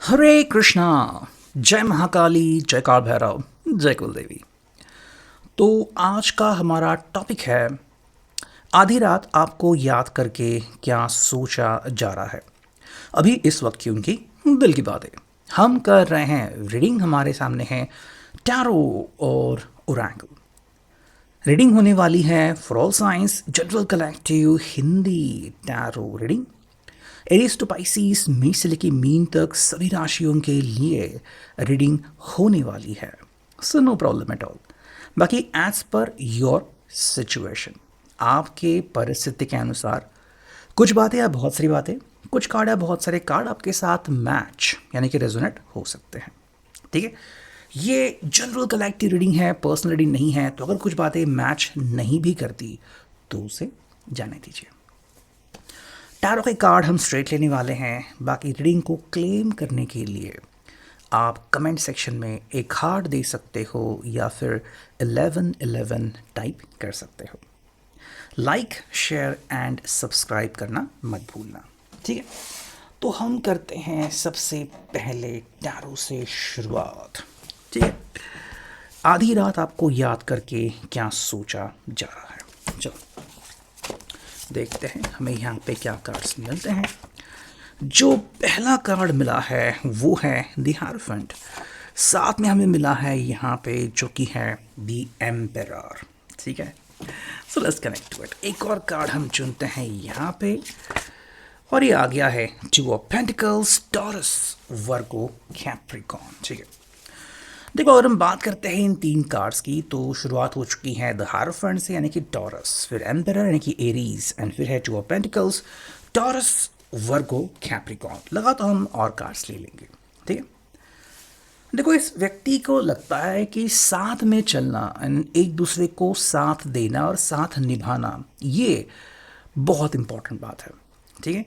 हरे कृष्णा। जय महाकाली, जय काल भैरव, जय कुल देवी। तो आज का हमारा टॉपिक है आधी रात आपको याद करके क्या सोचा जा रहा है। अभी इस वक्त की उनकी दिल की बात है। हम कर रहे हैं रीडिंग, हमारे सामने है टैरो और ओरेकल। रीडिंग होने वाली है for all signs general collective Hindi tarot reading. Aries to Pisces, मेष से लेकर मीन तक सभी राशियों के लिए रीडिंग होने वाली है। So no problem at all. बाकी एज पर योर सिचुएशन, आपके परिस्थिति के अनुसार कुछ बातें या बहुत सारी बातें, कुछ कार्ड या बहुत सारे कार्ड आपके साथ मैच यानी कि रेजोनेट हो सकते हैं। ठीक है, ये जनरल कलेक्टिव रीडिंग है, पर्सनल रीडिंग नहीं है। तो अगर कुछ बातें मैच नहीं भी करती तो उसे जाने दीजिए। टैरो के कार्ड हम स्ट्रेट लेने वाले हैं। बाकी रीडिंग को क्लेम करने के लिए आप कमेंट सेक्शन में एक हार्ट दे सकते हो या फिर 1111 टाइप कर सकते हो। लाइक, शेयर एंड सब्सक्राइब करना मत भूलना। ठीक है, तो हम करते हैं सबसे पहले टैरो से शुरुआत। ठीक है, आधी रात आपको याद करके क्या सोचा जा रहा है। चलो देखते हैं हमें यहाँ पे क्या कार्ड्स मिलते हैं। जो पहला कार्ड मिला है वो है द हायरोफेंट। साथ में हमें मिला है यहाँ पे जो कि है द एम्परर। ठीक है, so let's connect to it. एक और कार्ड हम चुनते हैं यहाँ पे और ये आ गया है two of pentacles, taurus, Virgo, Capricorn. ठीक है, देखो अगर हम बात करते हैं इन तीन कार्ड्स की तो शुरुआत हो चुकी है द हायरोफेंट से यानी कि टॉरस, फिर एम्परर यानी कि एरीज एंड फिर है two of pentacles, taurus, Virgo, Capricorn. लगा तो हम और कार्ड्स ले लेंगे। ठीक है, देखो इस व्यक्ति को लगता है कि साथ में चलना, एक दूसरे को साथ देना और साथ निभाना, ये बहुत इंपॉर्टेंट बात है। ठीक है,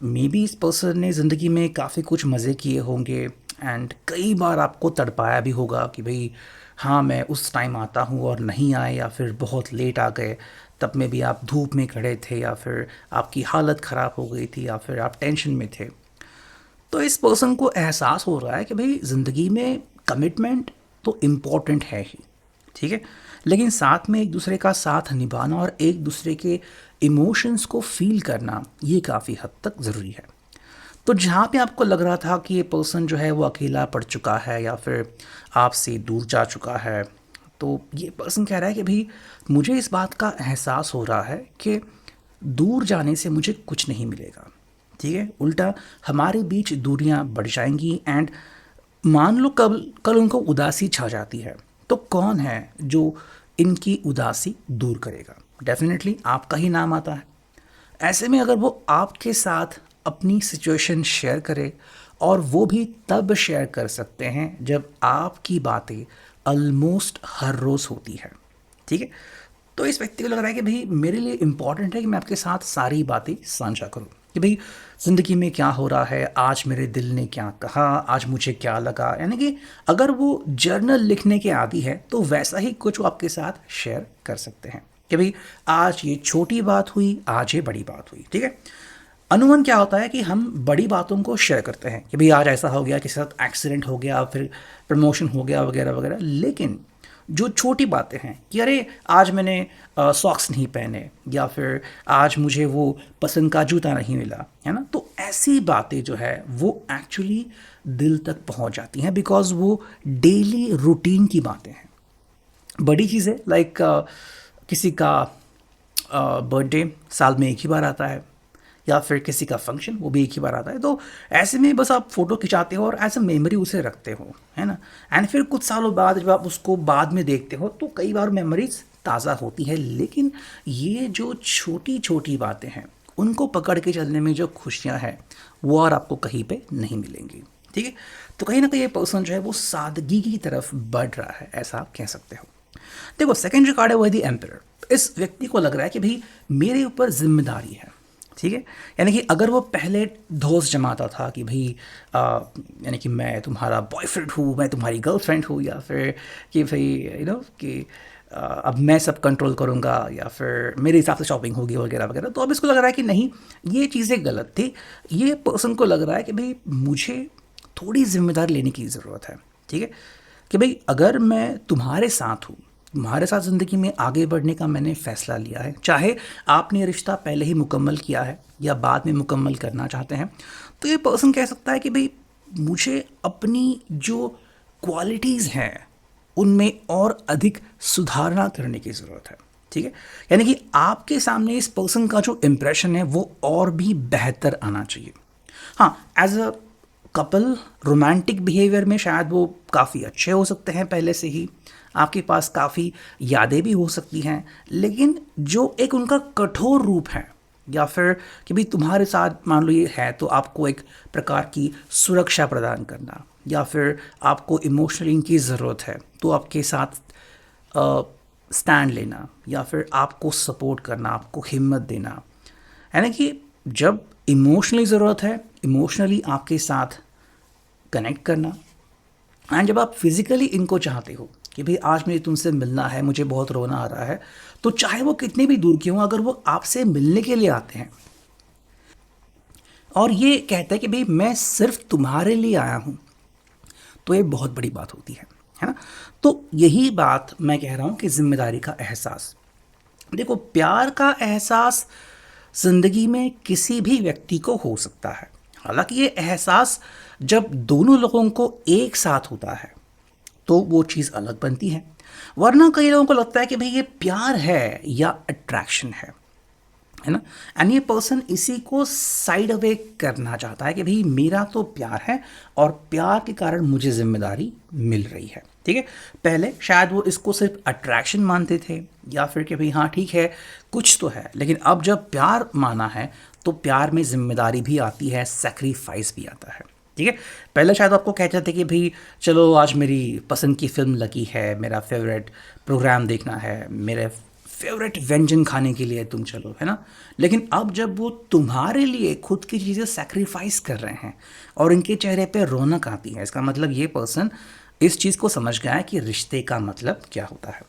मे बी इस पर्सन ने ज़िंदगी में काफ़ी कुछ मज़े किए होंगे एंड कई बार आपको तड़पाया भी होगा कि भाई हाँ मैं उस टाइम आता हूँ और नहीं आए, या फिर बहुत लेट आ गए, तब में भी आप धूप में खड़े थे, या फिर आपकी हालत ख़राब हो गई थी, या फिर आप टेंशन में थे। तो इस पर्सन को एहसास हो रहा है कि भाई ज़िंदगी में कमिटमेंट तो इम्पॉर्टेंट है ही। ठीक है, लेकिन साथ में एक दूसरे का साथ निभाना और एक दूसरे के इमोशंस को फील करना ये काफ़ी हद तक ज़रूरी है। तो जहाँ पे आपको लग रहा था कि ये पर्सन जो है वो अकेला पड़ चुका है या फिर आपसे दूर जा चुका है, तो ये पर्सन कह रहा है कि भाई मुझे इस बात का एहसास हो रहा है कि दूर जाने से मुझे कुछ नहीं मिलेगा। ठीक है, उल्टा हमारे बीच दूरियां बढ़ जाएंगी एंड मान लो कल कल उनको उदासी छा जाती है, तो कौन है जो इनकी उदासी दूर करेगा? डेफिनेटली आपका ही नाम आता है। ऐसे में अगर वो आपके साथ अपनी सिचुएशन शेयर करे, और वो भी तब शेयर कर सकते हैं जब आपकी बातें ऑलमोस्ट हर रोज़ होती है। ठीक है, तो इस व्यक्ति को लग रहा है कि भाई मेरे लिए इम्पॉर्टेंट है कि मैं आपके साथ सारी बातें साझा करूं कि भाई ज़िंदगी में क्या हो रहा है, आज मेरे दिल ने क्या कहा, आज मुझे क्या लगा। यानी कि अगर वो जर्नल लिखने के आदी है तो वैसा ही कुछ वो आपके साथ शेयर कर सकते हैं कि भाई आज ये छोटी बात हुई, आज ये बड़ी बात हुई। ठीक है, अनूमन क्या होता है कि हम बड़ी बातों को शेयर करते हैं कि भाई आज ऐसा हो गया, किसी के साथ एक्सीडेंट हो गया, फिर प्रमोशन हो गया वगैरह वगैरह। लेकिन जो छोटी बातें हैं कि अरे आज मैंने सॉक्स नहीं पहने, या फिर आज मुझे वो पसंद का जूता नहीं मिला, है ना, तो ऐसी बातें जो है वो एक्चुअली दिल तक पहुंच जाती हैं बिकॉज वो डेली रूटीन की बातें हैं। बड़ी चीज़ें लाइक किसी का बर्थडे साल में एक ही बार आता है, या फिर किसी का फंक्शन वो भी एक ही बार आता है, तो ऐसे में बस आप फ़ोटो खिंचाते हो और एज अ मेमोरी उसे रखते हो, है ना। एंड फिर कुछ सालों बाद जब आप उसको बाद में देखते हो तो कई बार मेमोरीज ताज़ा होती है। लेकिन ये जो छोटी छोटी बातें हैं उनको पकड़ के चलने में जो खुशियाँ हैं वो और आपको कहीं पे नहीं मिलेंगी। ठीक है, तो कहीं ना कहीं ये पर्सन जो है वो सादगी की तरफ बढ़ रहा है, ऐसा आप कह सकते हो। देखो सेकेंड जो कार्ड है वो है दी एम्परर। इस व्यक्ति को लग रहा है कि भाई मेरे ऊपर जिम्मेदारी है। ठीक है, यानी कि अगर वो पहले धोस जमाता था कि भाई यानी कि मैं तुम्हारा बॉयफ्रेंड हूँ, मैं तुम्हारी गर्लफ्रेंड हूँ, या फिर कि भाई कि अब मैं सब कंट्रोल करूँगा, या फिर मेरे हिसाब से शॉपिंग होगी वगैरह वगैरह, तो अब इसको लग रहा है कि नहीं, ये चीज़ें गलत थी। ये पर्सन को लग रहा है कि भाई मुझे थोड़ी जिम्मेदारी लेने की ज़रूरत है। ठीक है, कि भाई अगर मैं तुम्हारे साथ हूँ, तुम्हारे साथ ज़िंदगी में आगे बढ़ने का मैंने फ़ैसला लिया है, चाहे आपने ये रिश्ता पहले ही मुकम्मल किया है या बाद में मुकम्मल करना चाहते हैं, तो ये पर्सन कह सकता है कि भाई मुझे अपनी जो क्वालिटीज़ हैं उनमें और अधिक सुधारना करने की ज़रूरत है। ठीक है, यानी कि आपके सामने इस पर्सन का जो इम्प्रेशन है वो और भी बेहतर आना चाहिए। हाँ, as a couple romantic behaviour में शायद वो काफ़ी अच्छे हो सकते हैं पहले से ही, आपके पास काफ़ी यादें भी हो सकती हैं, लेकिन जो एक उनका कठोर रूप है या फिर कि भाई तुम्हारे साथ मान लो ये है तो आपको एक प्रकार की सुरक्षा प्रदान करना, या फिर आपको इमोशनली इनकी ज़रूरत है तो आपके साथ स्टैंड लेना, या फिर आपको सपोर्ट करना, आपको हिम्मत देना, है ना कि जब इमोशनली ज़रूरत है, इमोशनली आपके साथ कनेक्ट करना, एंड जब आप फिज़िकली इनको चाहते हो कि भाई आज मुझे तुमसे मिलना है, मुझे बहुत रोना आ रहा है, तो चाहे वो कितने भी दूर के हों, अगर वो आपसे मिलने के लिए आते हैं और ये कहते हैं कि भाई मैं सिर्फ तुम्हारे लिए आया हूँ, तो ये बहुत बड़ी बात होती है ना। तो यही बात मैं कह रहा हूँ कि जिम्मेदारी का एहसास, देखो प्यार का एहसास जिंदगी में किसी भी व्यक्ति को हो सकता है, हालांकि ये एहसास जब दोनों लोगों को एक साथ होता है तो वो चीज़ अलग बनती है, वरना कई लोगों को लगता है कि भाई ये प्यार है या अट्रैक्शन है ना। एंड ये पर्सन इसी को साइड अवे करना चाहता है कि भाई मेरा तो प्यार है और प्यार के कारण मुझे जिम्मेदारी मिल रही है। ठीक है, पहले शायद वो इसको सिर्फ अट्रैक्शन मानते थे या फिर कि भाई हाँ ठीक है कुछ तो है, लेकिन अब जब प्यार माना है तो प्यार में जिम्मेदारी भी आती है, सेक्रीफाइस भी आता है। ठीक है, पहले शायद आपको कहते थे कि भाई चलो आज मेरी पसंद की फिल्म लगी है, मेरा फेवरेट प्रोग्राम देखना है, मेरे फेवरेट व्यंजन खाने के लिए तुम चलो, है ना। लेकिन अब जब वो तुम्हारे लिए खुद की चीज़ें सेक्रीफाइस कर रहे हैं और इनके चेहरे पे रौनक आती है, इसका मतलब ये पर्सन इस चीज़ को समझ गया है कि रिश्ते का मतलब क्या होता है।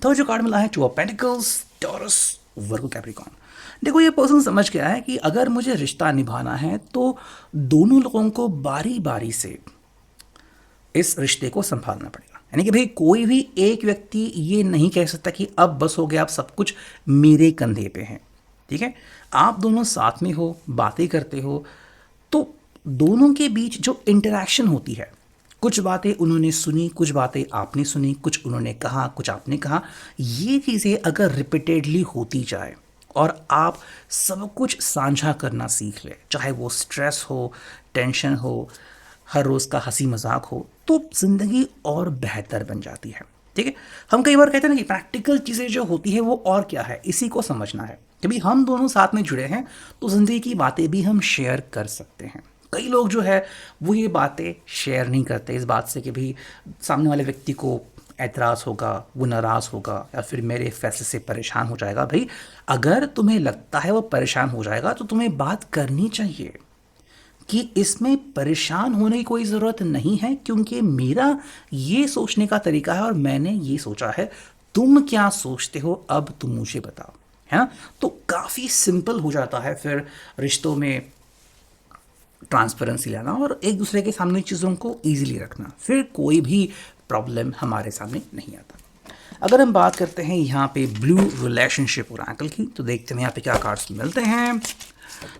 तो जो कार्ड मिला है two of pentacles, taurus, Virgo, Capricorn. देखो ये पर्सन समझ गया है कि अगर मुझे रिश्ता निभाना है तो दोनों लोगों को बारी बारी से इस रिश्ते को संभालना पड़ेगा, यानी कि भाई कोई भी एक व्यक्ति ये नहीं कह सकता कि अब बस हो गया, अब सब कुछ मेरे कंधे पे है। ठीक है, आप दोनों साथ में हो, बातें करते हो, तो दोनों के बीच जो इंटरेक्शन होती है, कुछ बातें उन्होंने सुनी, कुछ बातें आपने सुनी, कुछ उन्होंने कहा, कुछ आपने कहा, ये चीज़ें अगर रिपीटेडली होती जाए और आप सब कुछ साझा करना सीख ले, चाहे वो स्ट्रेस हो, टेंशन हो, हर रोज़ का हंसी मजाक हो, तो ज़िंदगी और बेहतर बन जाती है। ठीक है, हम कई बार कहते हैं ना कि प्रैक्टिकल चीज़ें जो होती है वो और क्या है, इसी को समझना है कि भाई हम दोनों साथ में जुड़े हैं तो ज़िंदगी की बातें भी हम शेयर कर सकते हैं। कई लोग जो है वो ये बातें शेयर नहीं करते इस बात से कि भाई सामने वाले व्यक्ति को एतराज़ होगा, वो नाराज़ होगा या फिर मेरे फैसले से परेशान हो जाएगा। भाई अगर तुम्हें लगता है वो परेशान हो जाएगा तो तुम्हें बात करनी चाहिए कि इसमें परेशान होने की कोई ज़रूरत नहीं है, क्योंकि मेरा ये सोचने का तरीका है और मैंने ये सोचा है, तुम क्या सोचते हो अब तुम मुझे बताओ, है ना। तो काफ़ी सिंपल हो जाता है फिर रिश्तों में ट्रांसपेरेंसी लाना और एक दूसरे के सामने चीज़ों को ईजिली रखना, फिर कोई भी प्रॉब्लम हमारे सामने नहीं आता। अगर हम बात करते हैं यहाँ पे ब्लू रिलेशनशिप ओरेकल की, तो देखते हैं यहाँ पे क्या कार्ड्स मिलते हैं।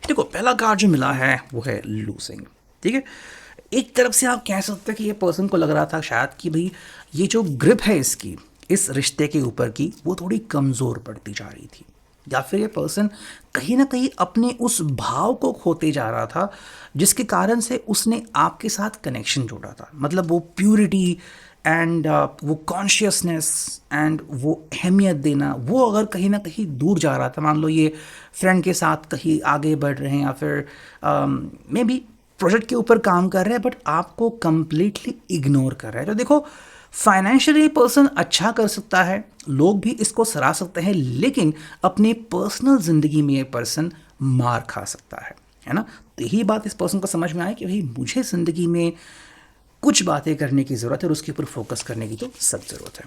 देखो पहला कार्ड जो मिला है वो है लूजिंग। ठीक है, एक तरफ से आप कह सकते हैं कि ये पर्सन को लग रहा था शायद कि भाई ये जो ग्रिप है इसकी इस रिश्ते के ऊपर की वो थोड़ी कमज़ोर पड़ती जा रही थी, या फिर ये पर्सन कहीं ना कहीं अपने उस भाव को खोते जा रहा था जिसके कारण से उसने आपके साथ कनेक्शन जोड़ा था, मतलब वो प्यूरिटी एंड वो कॉन्शियसनेस एंड वो अहमियत देना, वो अगर कहीं ना कहीं दूर जा रहा था, मान लो ये फ्रेंड के साथ कहीं आगे बढ़ रहे हैं या फिर मे बी प्रोजेक्ट के ऊपर काम कर रहे हैं बट आपको कंप्लीटली इग्नोर कर रहे हैं, तो देखो फाइनेंशियली पर्सन अच्छा कर सकता है, लोग भी इसको सराह सकते हैं, लेकिन अपने पर्सनल ज़िंदगी में ये पर्सन मार खा सकता है ना। तो यही बात इस पर्सन को समझ में आए कि भाई मुझे ज़िंदगी में कुछ बातें करने की ज़रूरत है और उसके ऊपर फोकस करने की तो सब ज़रूरत है।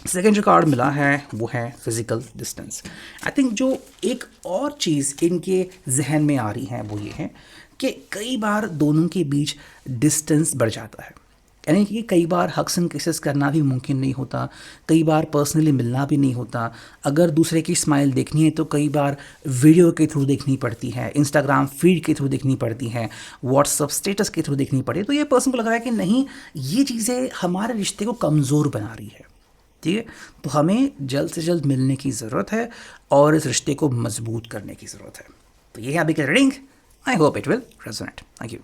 सेकेंड जो कार्ड मिला है वो है फिजिकल डिस्टेंस। आई थिंक जो एक और चीज़ इनके जहन में आ रही है वो ये है कि कई बार दोनों के बीच डिस्टेंस बढ़ जाता है। यानी कि कई बार हग्स एंड किसेस करना भी मुमकिन नहीं होता, कई बार पर्सनली मिलना भी नहीं होता। अगर दूसरे की स्माइल देखनी है तो कई बार वीडियो के थ्रू देखनी पड़ती है, इंस्टाग्राम फीड के थ्रू देखनी पड़ती है, व्हाट्सअप स्टेटस के थ्रू देखनी पड़ती है। तो ये पर्सन को लग रहा है कि नहीं, ये चीज़ें हमारे रिश्ते को कमज़ोर बना रही है। ठीक है, तो हमें जल्द से जल्द मिलने की ज़रूरत है और इस रिश्ते को मजबूत करने की ज़रूरत है। तो ये है अभी की reading. I hope it will resonate. Thank you.